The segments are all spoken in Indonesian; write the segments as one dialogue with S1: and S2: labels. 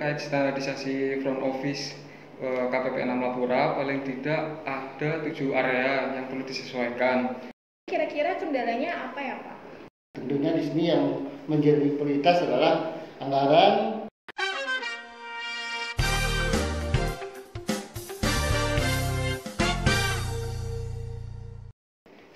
S1: Standarisasi front office KPP 6 Lapura paling tidak ada 7 area yang perlu disesuaikan.
S2: Kira-kira kendalanya apa ya Pak?
S3: Tentunya di sini yang menjadi prioritas adalah anggaran.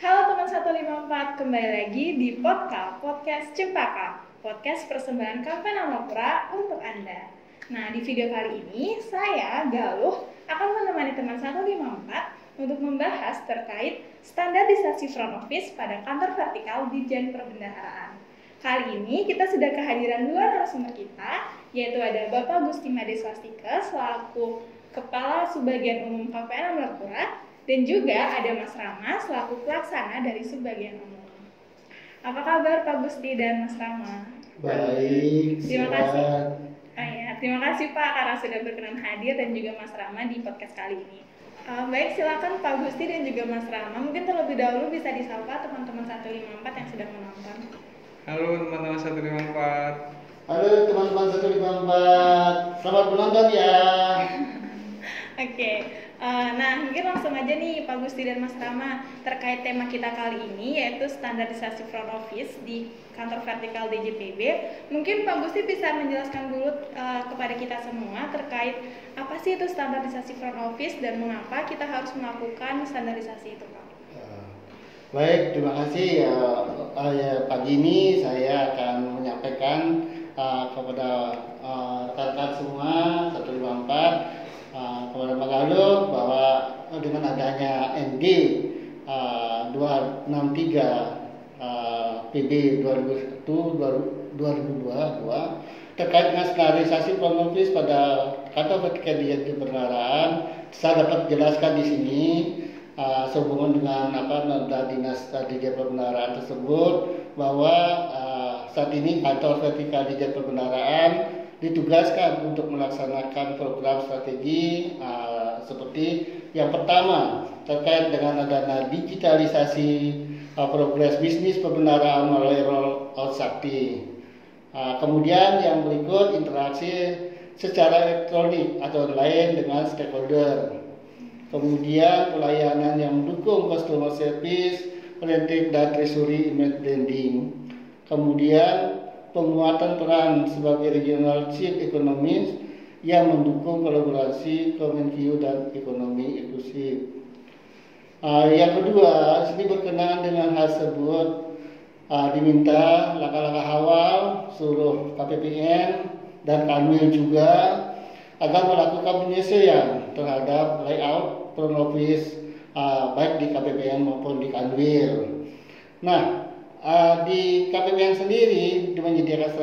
S2: Halo teman 154, kembali lagi di podcast Cempaka, podcast persembahan KPP 6 Lapura untuk Anda. Nah, di video kali ini saya, Galuh, akan menemani teman 154 untuk membahas terkait standarisasi front office pada kantor vertikal Ditjen Perbendaharaan. Kali ini kita sudah kehadiran dua narasumber kita, yaitu ada Bapak Gusti Made Swastika selaku Kepala Subbagian Umum KPP 6 Lapura, dan juga ada Mas Rama selaku pelaksana dari Subbagian Umum. Apa kabar Pak Gusti dan Mas Rama?
S3: Baik,
S2: terima kasih. Terima kasih Pak karena sudah berkenan hadir dan juga Mas Rama di podcast kali ini. Baik, silakan Pak Gusti dan juga Mas Rama. Mungkin terlebih dahulu bisa disapa teman-teman 154 yang sedang menonton.
S1: Halo teman-teman 154.
S3: Halo teman-teman 154, selamat menonton ya.
S2: Oke. Nah, mungkin langsung aja nih Pak Gusti dan Mas Rama terkait tema kita kali ini, yaitu standarisasi front office di kantor vertikal DJPB. Mungkin Pak Gusti bisa menjelaskan dulu kepada kita semua terkait apa sih itu standarisasi front office dan mengapa kita harus melakukan standarisasi itu, Pak.
S3: Baik, terima kasih ya. Pagi ini saya akan menyampaikan kepada rekan-rekan semua 154 kepada Pak Galuh bahwa dengan adanya ND 263 PB 2022 terkait dengan standarisasi front office pada kantor vertikal Ditjen Perbendaharaan, saya dapat jelaskan di sini sehubungan dengan nota dinas Ditjen Perbendaharaan tersebut bahwa saat ini kantor vertikal Ditjen Perbendaharaan ditugaskan untuk melaksanakan program strategi seperti yang pertama terkait dengan adanya digitalisasi progres bisnis perbendaharaan melalui rollout Sakti. Kemudian yang berikut interaksi secara elektronik atau online dengan stakeholder. Kemudian pelayanan yang mendukung customer service, planning dan treasury image branding. Kemudian penguatan peran sebagai regional chief economist yang mendukung kolaborasi Kemenq dan ekonomi inklusif. Yang kedua, sini berkenaan dengan hal tersebut diminta langkah-langkah awal seluruh KPPN dan Kanwil juga agar melakukan penyesuaian terhadap layout front office baik di KPPN maupun di Kanwil. Nah, di KPPN sendiri menyediakan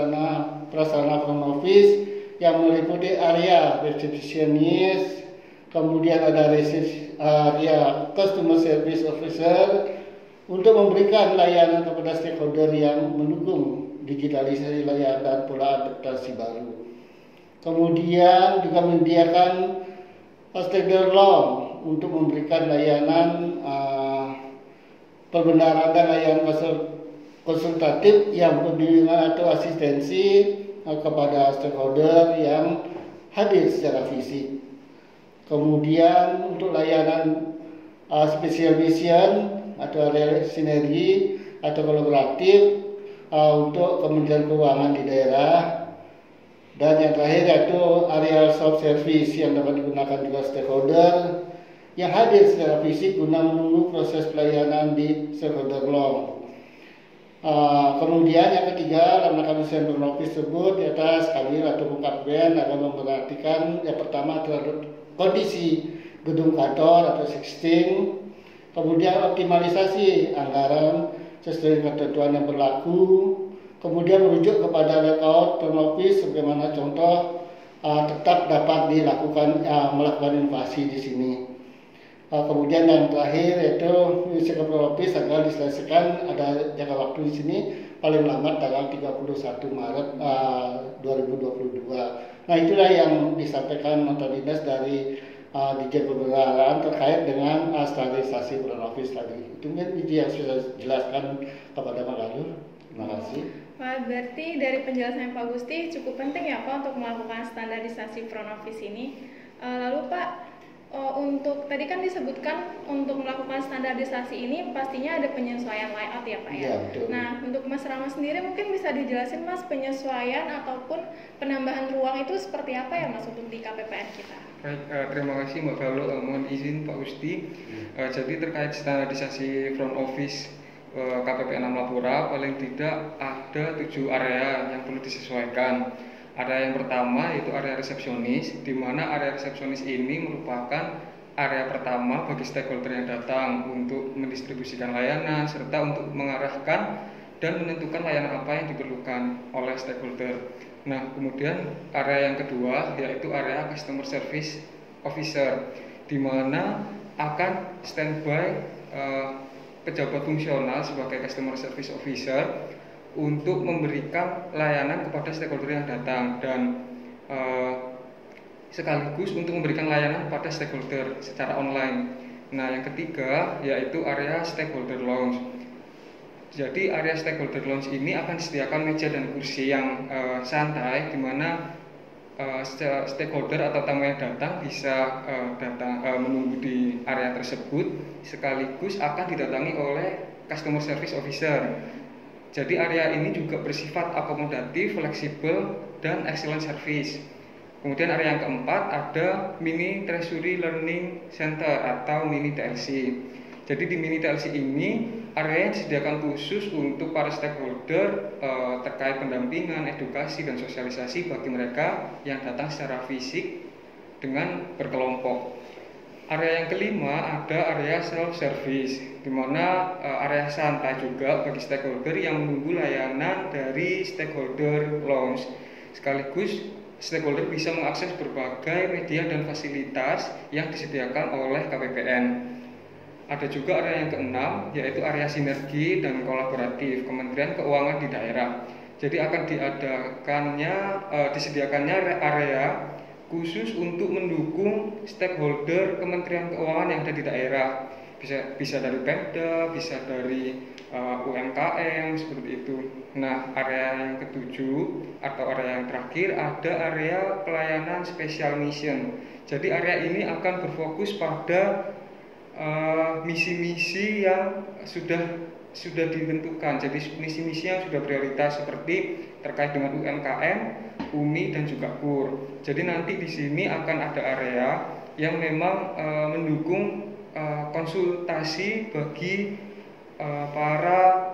S3: prasarana front office yang meliputi area resepsionis, kemudian ada area customer service officer untuk memberikan layanan kepada stakeholder yang mendukung digitalisasi layanan dan pola adaptasi baru. Kemudian juga menyediakan stakeholder loan untuk memberikan layanan perbendaharaan dan layanan konsultatif yang pembimbingan atau asistensi kepada stakeholder yang hadir secara fisik. Kemudian untuk layanan special mission atau sinergi atau kolaboratif untuk Kementerian Keuangan di daerah. Dan yang terakhir yaitu area soft service yang dapat digunakan juga stakeholder yang hadir secara fisik guna menunggu proses pelayanan di stakeholder loan. Kemudian yang ketiga, dalam rangka front office tersebut di atas Kanwil atau KPPN akan memperhatikan yang pertama terhadap kondisi gedung kantor atau existing, kemudian optimalisasi anggaran sesuai dengan ketentuan yang berlaku, kemudian merujuk kepada layout front office sebagaimana contoh tetap dapat dilakukan melakukan inovasi di sini. Kemudian yang terakhir yaitu misi front office agar diselesaikan ada jangka waktu di sini paling lambat tanggal 31 Maret 2022. Nah, itulah yang disampaikan nota dinas dari Ditjen Perbendaharaan terkait dengan standarisasi front office tadi. Itu yang saya jelaskan kepada Pak Galuh. Terima kasih.
S2: Wah, berarti dari penjelasan Pak Gusti cukup penting ya Pak untuk melakukan standarisasi front office ini. Lalu Pak, untuk tadi kan disebutkan untuk melakukan standarisasi ini pastinya ada penyesuaian layout ya Pak ya.
S3: Iya, betul.
S2: Nah, untuk Mas Rama sendiri mungkin bisa dijelasin Mas penyesuaian ataupun penambahan ruang itu seperti apa ya Mas untuk di KPPN kita?
S1: Baik, terima kasih Mbak Galuh. Mohon izin Pak Gusti. Jadi terkait standarisasi front office KPPN Amlapura, paling tidak ada 7 area yang perlu disesuaikan. Area yang pertama yaitu area resepsionis, di mana area resepsionis ini merupakan area pertama bagi stakeholder yang datang untuk mendistribusikan layanan serta untuk mengarahkan dan menentukan layanan apa yang diperlukan oleh stakeholder. Nah, kemudian area yang kedua yaitu area customer service officer, di mana akan standby pejabat fungsional sebagai customer service officer untuk memberikan layanan kepada stakeholder yang datang dan sekaligus untuk memberikan layanan kepada stakeholder secara online. Nah, yang ketiga yaitu area stakeholder lounge. Jadi area stakeholder lounge ini akan disediakan meja dan kursi yang santai, di mana stakeholder atau tamu yang datang bisa menunggu di area tersebut, sekaligus akan didatangi oleh customer service officer. Jadi area ini juga bersifat akomodatif, fleksibel, dan excellent service. Kemudian area yang keempat ada mini treasury learning center atau mini TLC. Jadi di mini TLC ini area yang disediakan khusus untuk para stakeholder terkait pendampingan, edukasi, dan sosialisasi bagi mereka yang datang secara fisik dengan berkelompok. Area yang kelima ada area self-service, di mana area santai juga bagi stakeholder yang menunggu layanan dari stakeholder lounge. Sekaligus stakeholder bisa mengakses berbagai media dan fasilitas yang disediakan oleh KPPN. Ada juga area yang keenam, yaitu area sinergi dan kolaboratif Kementerian Keuangan di daerah. Jadi akan disediakannya area khusus untuk mendukung stakeholder Kementerian Keuangan yang ada di daerah. Bisa dari Pemda, bisa dari UMKM, seperti itu. Nah, area yang ketujuh atau area yang terakhir ada area pelayanan special mission. Jadi area ini akan berfokus pada misi-misi yang sudah ditentukan. Jadi misi-misi yang sudah prioritas seperti terkait dengan UMKM, UMI, dan juga KUR. Jadi nanti di sini akan ada area yang memang mendukung konsultasi bagi para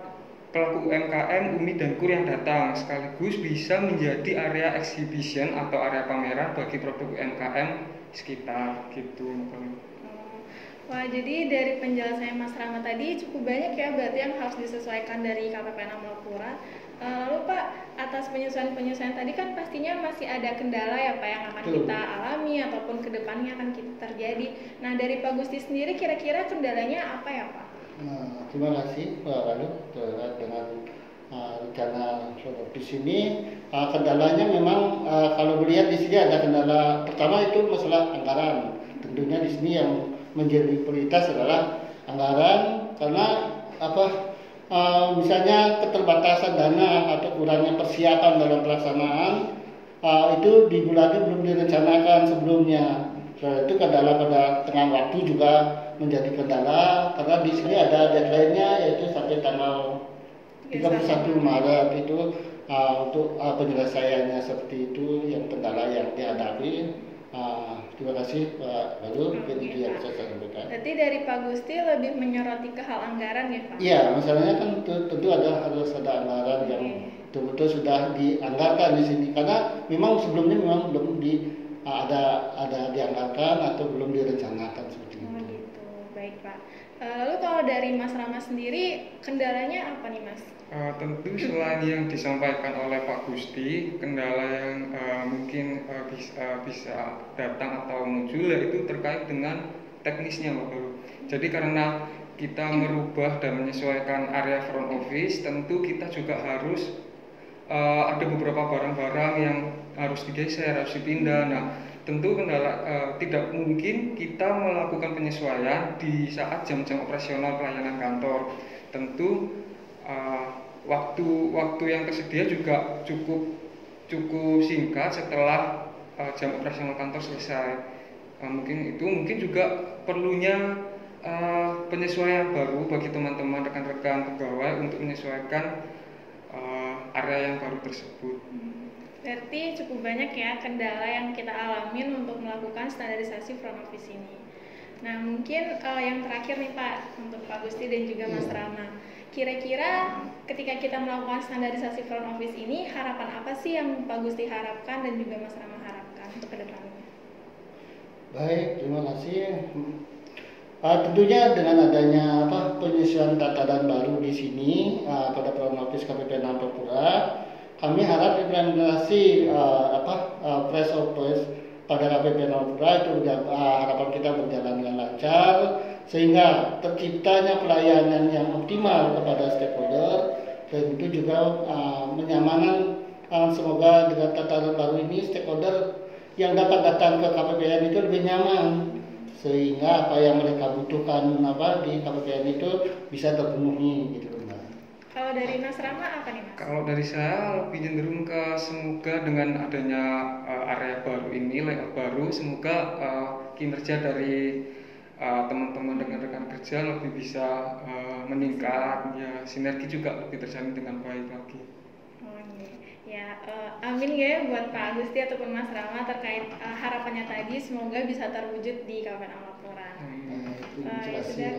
S1: pelaku UMKM, UMI, dan KUR yang datang, sekaligus bisa menjadi area exhibition atau area pameran bagi produk UMKM sekitar gitu.
S2: Wah, jadi dari penjelasan Mas Rama tadi cukup banyak ya berarti yang harus disesuaikan dari KPPN Amlapura. Lalu Pak, atas penyesuaian tadi kan pastinya masih ada kendala ya Pak yang akan kita alami ataupun kedepannya akan kita terjadi. Nah, dari Pak Gusti sendiri kira-kira kendalanya apa ya Pak?
S3: Nah, terima kasih Pak Galuh terkait dengan rencana di sini. Kendalanya memang kalau melihat di sini ada kendala pertama itu masalah anggaran. Tentunya di sini yang menjadi prioritas adalah anggaran, karena misalnya keterbatasan dana atau kurangnya persiapan dalam pelaksanaan itu di bulan belum direncanakan sebelumnya. Itu kendala pada tengah waktu juga menjadi kendala, karena di sini ada deadline-nya yaitu sampai tanggal 31 Maret itu untuk penyelesaiannya seperti itu yang kendala yang dihadapi. Terima kasih Pak Galuh, mungkin itu yang bisa saya sampaikan.
S2: Berarti dari Pak Gusti lebih menyoroti ke hal anggaran ya Pak?
S3: Iya, masalahnya kan tentu harus ada anggaran yang betul-betul sudah dianggarkan di sini, karena memang sebelumnya memang belum ada dianggarkan atau belum direncanakan seperti itu.
S2: Oh gitu, baik Pak. Lalu kalau dari Mas Rama sendiri kendalanya apa nih Mas?
S1: Tentu selain yang disampaikan oleh Pak Gusti, kendala yang mungkin bisa datang atau muncul yaitu terkait dengan teknisnya Pak Galuh. Jadi karena kita merubah dan menyesuaikan area front office, tentu kita juga harus ada beberapa barang-barang yang harus digeser, harus dipindah. Nah, tentu kendala tidak mungkin kita melakukan penyesuaian di saat jam-jam operasional pelayanan kantor. Tentu waktu yang tersedia juga cukup singkat setelah jam operasional kantor selesai. Mungkin juga perlunya penyesuaian baru bagi teman-teman rekan-rekan pegawai untuk menyesuaikan area yang baru tersebut.
S2: Berarti cukup banyak ya kendala yang kita alamin untuk melakukan standarisasi front office ini. Nah, mungkin yang terakhir nih Pak, untuk Pak Gusti dan juga Mas Rama. Kira-kira ketika kita melakukan standarisasi front office ini, harapan apa sih yang Pak Gusti harapkan dan juga Mas Rama harapkan untuk kedepannya?
S3: Baik, terima kasih. Tentunya dengan adanya penyesuaian tataran baru di sini pada front office KPP Nampapura, kami harap implementasi press office pada KPP Nampapura itu harapan kita berjalan dengan lancar sehingga terciptanya pelayanan yang optimal kepada stakeholder dan itu juga menyamakan semoga dengan tataran baru ini stakeholder yang dapat datang ke KPPN itu lebih nyaman sehingga apa yang mereka butuhkan di KPPN itu bisa terpenuhi gitu Mbak.
S2: Kalau dari Mas Rama apa nih Mas?
S1: Kalau dari saya lebih cenderung ke semoga dengan adanya area baru ini, layout baru, semoga kinerja dari teman-teman dengan rekan kerja lebih bisa meningkat, ya sinergi juga lebih terjalin dengan baik lagi.
S2: Ya, amin ya buat Pak Agusti ataupun Mas Rama terkait harapannya tadi, semoga bisa terwujud di Kabupaten Amapura. Sudah.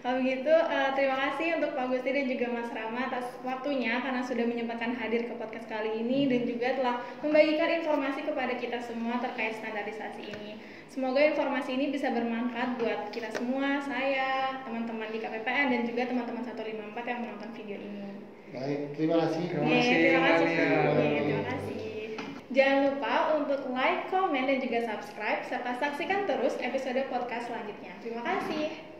S2: Kalau begitu, terima kasih untuk Pak Agusti dan juga Mas Rama atas waktunya karena sudah menyempatkan hadir ke podcast kali ini dan juga telah membagikan informasi kepada kita semua terkait standarisasi ini. Semoga informasi ini bisa bermanfaat buat kita semua, saya, teman-teman di KPPN dan juga teman-teman 154 yang menonton video ini.
S3: Baik, terima kasih.
S2: Terima kasih. Jangan lupa untuk like, komen, dan juga subscribe serta saksikan terus episode podcast selanjutnya. Terima kasih.